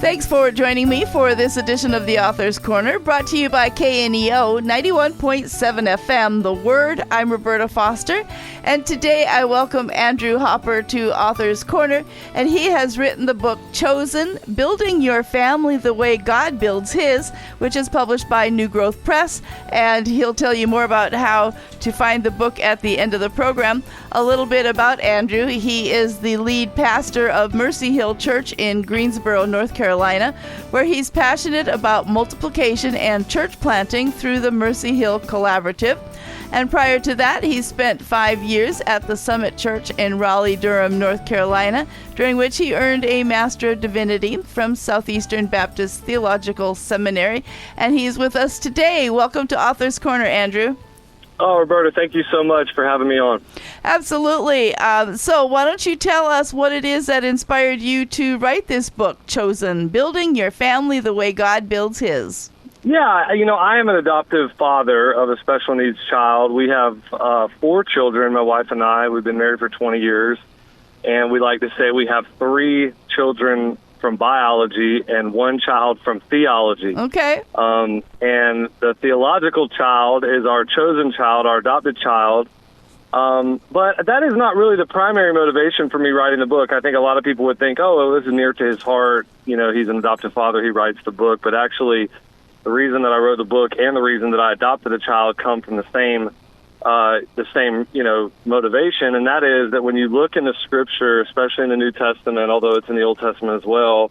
Thanks for joining me for this edition of the Author's Corner, brought to you by KNEO 91.7 FM, The Word. I'm Roberta Foster, and today I welcome Andrew Hopper to Author's Corner, and he has written the book Chosen, Building Your Family the Way God Builds His, which is published by New Growth Press, and he'll tell you more about how to find the book at the end of the program. A little bit about Andrew. He is the lead pastor of Mercy Hill Church in Greensboro, North Carolina, where he's passionate about multiplication and church planting through the Mercy Hill Collaborative. And prior to that, he spent 5 years at the Summit Church in Raleigh-Durham, North Carolina, during which he earned a Master of Divinity from Southeastern Baptist Theological Seminary. And he's with us today. Welcome to Author's Corner, Andrew. Oh, Roberta, thank you so much for having me on. Absolutely. So why don't you tell us what it is that inspired you to write this book, Chosen, Building Your Family the Way God Builds His? Yeah, I am an adoptive father of a special needs child. We have 4 children, my wife and I. We've been married for 20 years, and we like to say we have 3 children from biology and 1 child from theology. Okay. And the theological child is our chosen child, our adopted child. But that is not really the primary motivation for me writing the book. I think a lot of people would think, oh, well, this is near to his heart. He's an adoptive father. He writes the book. But actually, the reason that I wrote the book and the reason that I adopted a child come from the same motivation, and that is that when you look in the Scripture, especially in the New Testament, although it's in the Old Testament as well,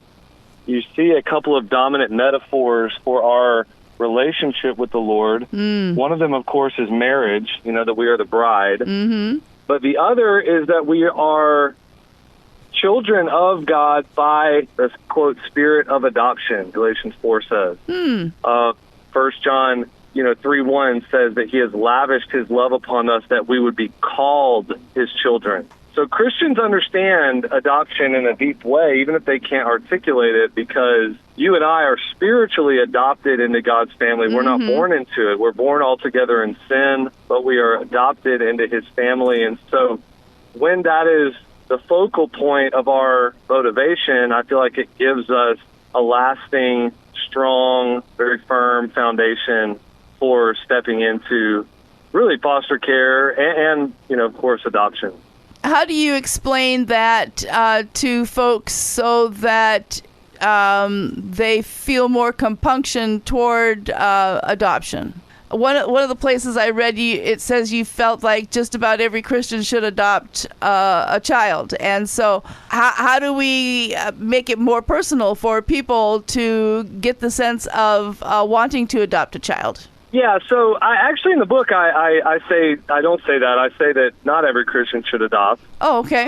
you see a couple of dominant metaphors for our relationship with the Lord. One of them, of course, is marriage, that we are the bride. Mm-hmm. But the other is that we are children of God by the, quote, spirit of adoption, Galatians 4 says. 1 John 3:1 says that he has lavished his love upon us that we would be called his children. So Christians understand adoption in a deep way, even if they can't articulate it, because you and I are spiritually adopted into God's family. We're not born into it. We're born altogether in sin, but we are adopted into his family. And so when that is the focal point of our motivation, I feel like it gives us a lasting, strong, very firm foundation for stepping into really foster care and of course, adoption. How do you explain that to folks so that they feel more compunction toward adoption? One of the places I read, it says you felt like just about every Christian should adopt a child. And so how do we make it more personal for people to get the sense of wanting to adopt a child? Yeah, so I actually in the book I say I don't say that. I say that not every Christian should adopt. Oh, okay.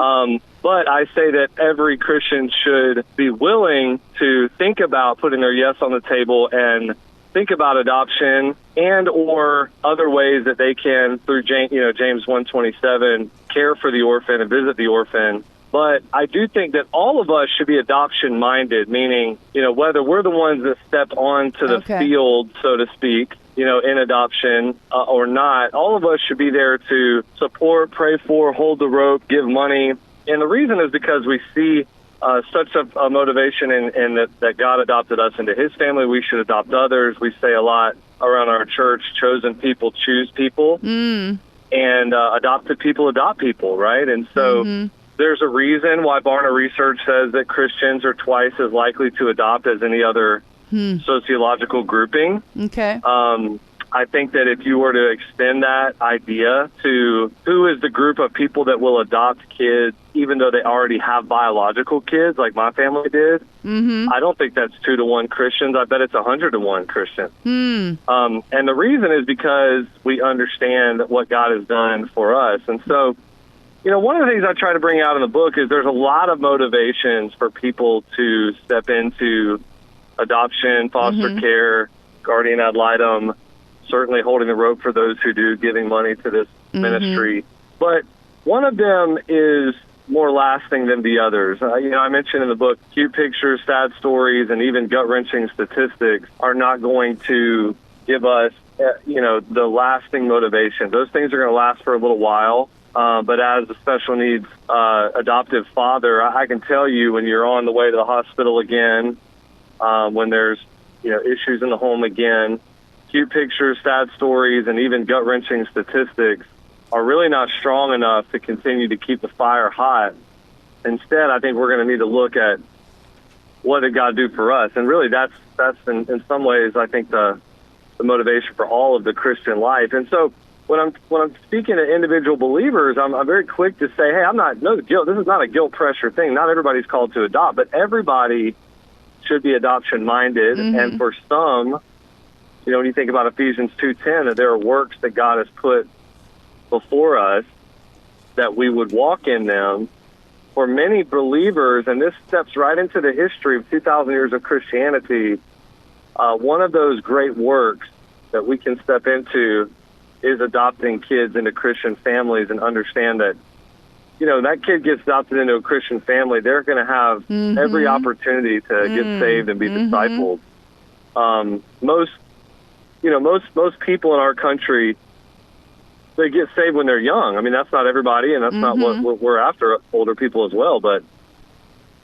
But I say that every Christian should be willing to think about putting their yes on the table and think about adoption and or other ways that they can, through James 1:27, care for the orphan and visit the orphan. But I do think that all of us should be adoption-minded, meaning, whether we're the ones that step onto the field, so to speak, in adoption or not, all of us should be there to support, pray for, hold the rope, give money. And the reason is because we see such a motivation in that God adopted us into his family. We should adopt others. We say a lot around our church, chosen people choose people, and adopted people adopt people, right? And so there's a reason why Barna Research says that Christians are twice as likely to adopt as any other sociological grouping. Okay. I think that if you were to extend that idea to who is the group of people that will adopt kids, even though they already have biological kids, like my family did, I don't think that's 2-to-1 Christians. I bet it's 100-to-1 Christians. And the reason is because we understand what God has done for us. And so, one of the things I try to bring out in the book is there's a lot of motivations for people to step into adoption, foster care, guardian ad litem, certainly holding the rope for those who do, giving money to this ministry. But one of them is more lasting than the others. I mentioned in the book, cute pictures, sad stories, and even gut-wrenching statistics are not going to give us, the lasting motivation. Those things are going to last for a little while. But as a special needs adoptive father, I can tell you when you're on the way to the hospital again, when there's issues in the home again. Cute pictures, sad stories, and even gut-wrenching statistics are really not strong enough to continue to keep the fire hot. Instead, I think we're going to need to look at what did God do for us, and really that's in some ways I think the motivation for all of the Christian life. And so when I'm speaking to individual believers, I'm very quick to say, hey, this is not a guilt pressure thing. Not everybody's called to adopt, but everybody should be adoption minded. Mm-hmm. And for some, when you think about Ephesians 2:10, that there are works that God has put before us that we would walk in them. For many believers, and this steps right into the history of 2,000 years of Christianity, one of those great works that we can step into is adopting kids into Christian families, and understand that, that kid gets adopted into a Christian family, they're going to have every opportunity to get saved and be discipled. Most people in our country, they get saved when they're young. I mean, that's not everybody, and that's not what we're after, older people as well. But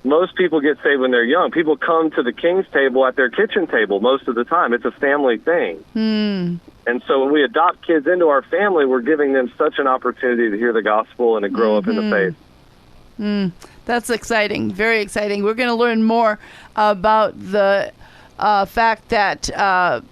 most people get saved when they're young. People come to the King's table at their kitchen table most of the time. It's a family thing. And so when we adopt kids into our family, we're giving them such an opportunity to hear the gospel and to grow up in the faith. That's exciting. Very exciting. We're going to learn more about the fact that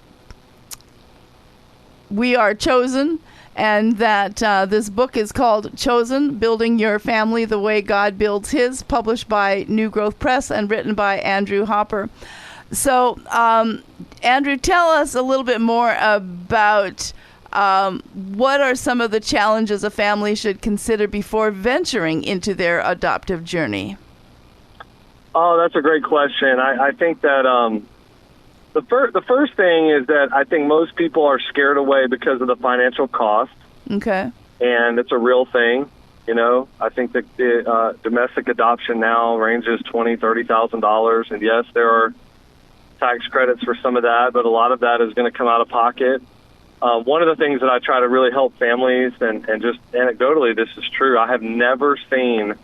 we are chosen, and that this book is called Chosen, Building Your Family the Way God Builds His, published by New Growth Press and written by Andrew Hopper. So, Andrew, tell us a little bit more about what are some of the challenges a family should consider before venturing into their adoptive journey? Oh, that's a great question. I think that the first thing is that I think most people are scared away because of the financial cost. Okay. And it's a real thing. I think that the domestic adoption now ranges $20,000, $30,000. And yes, there are tax credits for some of that, but a lot of that is going to come out of pocket. One of the things that I try to really help families, and just anecdotally, this is true, I have never seen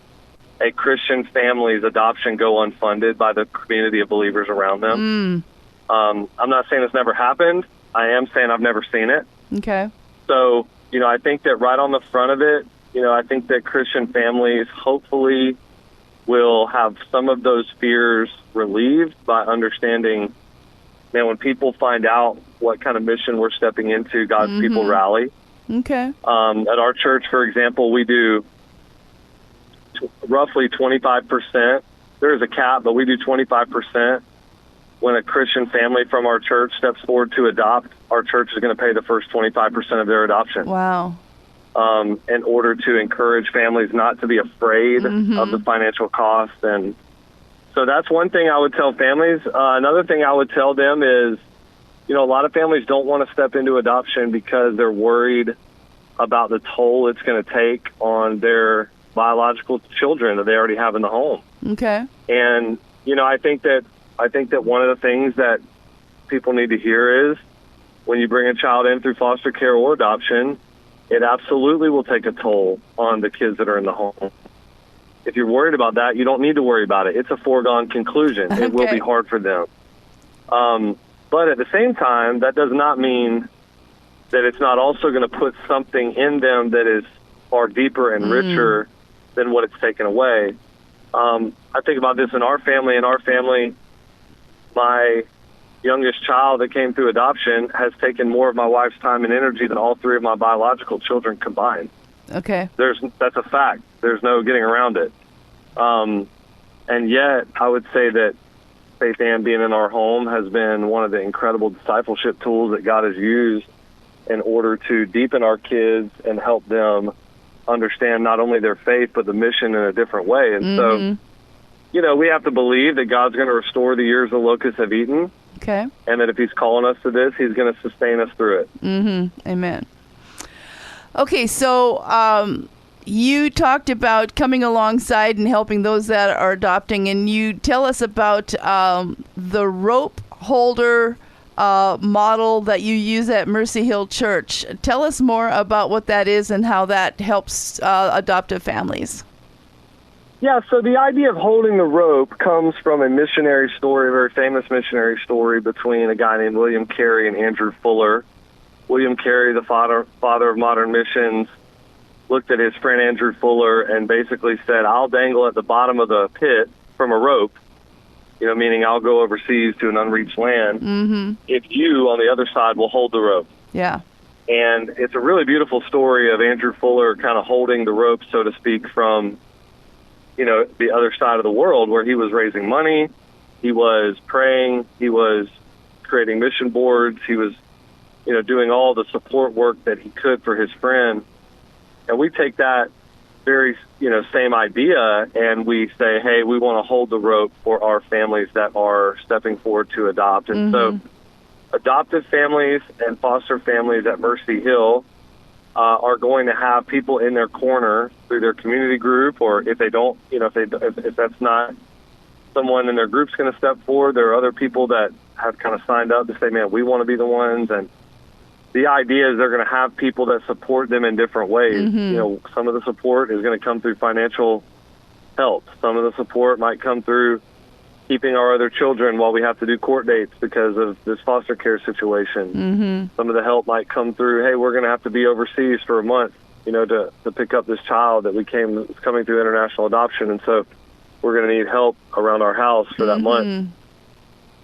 a Christian family's adoption go unfunded by the community of believers around them. I'm not saying it's never happened. I am saying I've never seen it. Okay. So, I think that right on the front of it, I think that Christian families hopefully will have some of those fears relieved by understanding, man, when people find out what kind of mission we're stepping into, God's people rally. Okay. At our church, for example, we do roughly 25%. There is a cap, but we do 25%. When a Christian family from our church steps forward to adopt, our church is going to pay the first 25% of their adoption. Wow. In order to encourage families not to be afraid of the financial cost. And so that's one thing I would tell families. Another thing I would tell them is, a lot of families don't want to step into adoption because they're worried about the toll it's going to take on their biological children that they already have in the home. Okay. And, I think that one of the things that people need to hear is when you bring a child in through foster care or adoption, it absolutely will take a toll on the kids that are in the home. If you're worried about that, you don't need to worry about it. It's a foregone conclusion. Okay. It will be hard for them. But at the same time, that does not mean that it's not also going to put something in them that is far deeper and richer than what it's taken away. I think about this in our family. In our family, my youngest child that came through adoption has taken more of my wife's time and energy than all three of my biological children combined. Okay. That's a fact. There's no getting around it. And yet, I would say that Faith Ann being in our home has been one of the incredible discipleship tools that God has used in order to deepen our kids and help them understand not only their faith, but the mission in a different way. And so, we have to believe that God's going to restore the years the locusts have eaten. Okay. And that if he's calling us to this, he's going to sustain us through it. Amen. Okay, so you talked about coming alongside and helping those that are adopting, and you tell us about the rope holder model that you use at Mercy Hill Church. Tell us more about what that is and how that helps adoptive families. Yeah, so the idea of holding the rope comes from a missionary story, a very famous missionary story between a guy named William Carey and Andrew Fuller. William Carey, the father of modern missions, looked at his friend Andrew Fuller and basically said, I'll dangle at the bottom of the pit from a rope, meaning I'll go overseas to an unreached land, if you, on the other side, will hold the rope. Yeah. And it's a really beautiful story of Andrew Fuller kind of holding the rope, so to speak, from the other side of the world, where he was raising money, he was praying, he was creating mission boards, he was, doing all the support work that he could for his friend. And we take that very, same idea and we say, hey, we want to hold the rope for our families that are stepping forward to adopt. And so adoptive families and foster families at Mercy Hill are going to have people in their corner through their community group, or if they don't, if that's not someone in their group's going to step forward, there are other people that have kind of signed up to say, man, we want to be the ones. And the idea is they're going to have people that support them in different ways. Some of the support is going to come through financial help. Some of the support might come through keeping our other children while we have to do court dates because of this foster care situation. Some of the help might come through, hey, we're going to have to be overseas for a month, to pick up this child that is coming through international adoption. And so we're going to need help around our house for that month.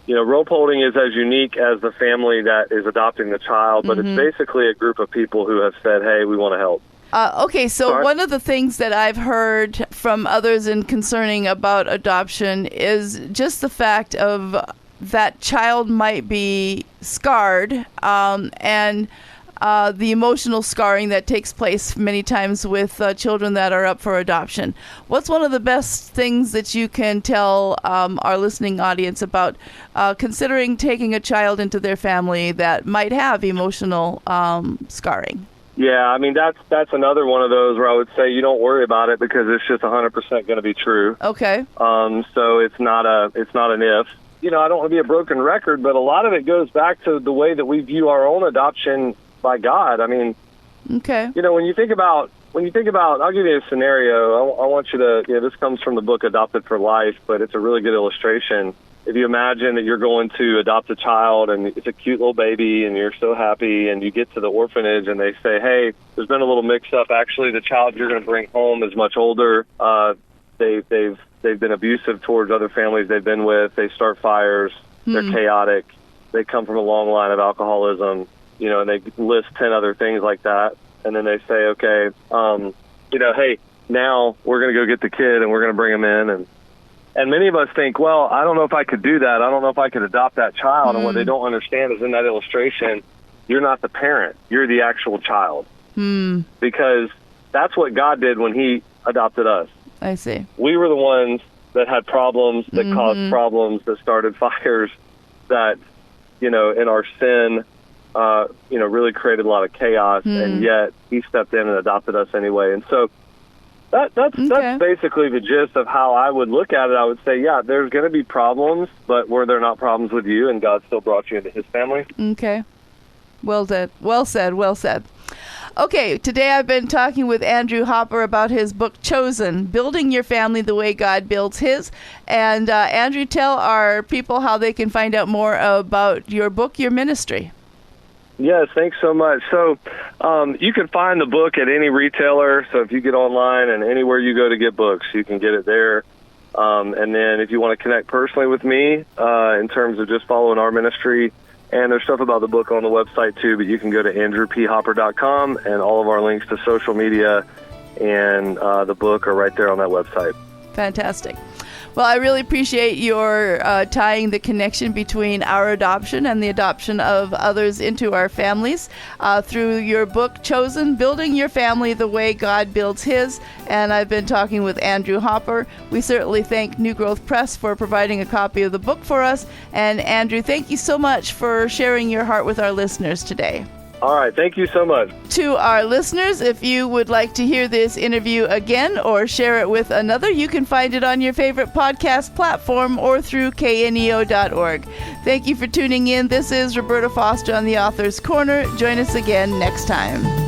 Rope holding is as unique as the family that is adopting the child, but it's basically a group of people who have said, hey, we want to help. Okay, so one of the things that I've heard from others in concerning about adoption is just the fact of that child might be scarred, and the emotional scarring that takes place many times with children that are up for adoption. What's one of the best things that you can tell our listening audience about considering taking a child into their family that might have emotional scarring? Yeah, I mean, that's another one of those where I would say you don't worry about it because it's just 100% going to be true. Okay. So it's not an if. I don't want to be a broken record, but a lot of it goes back to the way that we view our own adoption by God. I mean, okay. When you think about, I'll give you a scenario. I want you to, this comes from the book Adopted for Life, but it's a really good illustration. If you imagine that you're going to adopt a child and it's a cute little baby and you're so happy and you get to the orphanage and they say, hey, there's been a little mix-up. Actually, the child you're going to bring home is much older. They've been abusive towards other families they've been with. They start fires. They're chaotic. They come from a long line of alcoholism, and they list 10 other things like that. And then they say, okay, hey, now we're going to go get the kid and we're going to bring him in. And many of us think, well, I don't know if I could do that. I don't know if I could adopt that child. And what they don't understand is in that illustration, you're not the parent. You're the actual child. Because that's what God did when he adopted us. I see. We were the ones that had problems, that caused problems, that started fires, that, in our sin, really created a lot of chaos. And yet he stepped in and adopted us anyway. And so That's basically the gist of how I would look at it. I would say, yeah, there's going to be problems, but were there not problems with you and God still brought you into his family? Okay. Well said. Well said. Well said. Okay, today I've been talking with Andrew Hopper about his book, Chosen, Building Your Family the Way God Builds His. And Andrew, tell our people how they can find out more about your book, your ministry. Yes, thanks so much. So you can find the book at any retailer. So if you get online and anywhere you go to get books, you can get it there. And then if you want to connect personally with me in terms of just following our ministry, and there's stuff about the book on the website too, but you can go to andrewphopper.com and all of our links to social media and the book are right there on that website. Fantastic. Well, I really appreciate your tying the connection between our adoption and the adoption of others into our families through your book, Chosen, Building Your Family the Way God Builds His. And I've been talking with Andrew Hopper. We certainly thank New Growth Press for providing a copy of the book for us. And Andrew, thank you so much for sharing your heart with our listeners today. All right. Thank you so much. To our listeners, if you would like to hear this interview again or share it with another, you can find it on your favorite podcast platform or through kneo.org. Thank you for tuning in. This is Roberta Foster on the Author's Corner. Join us again next time.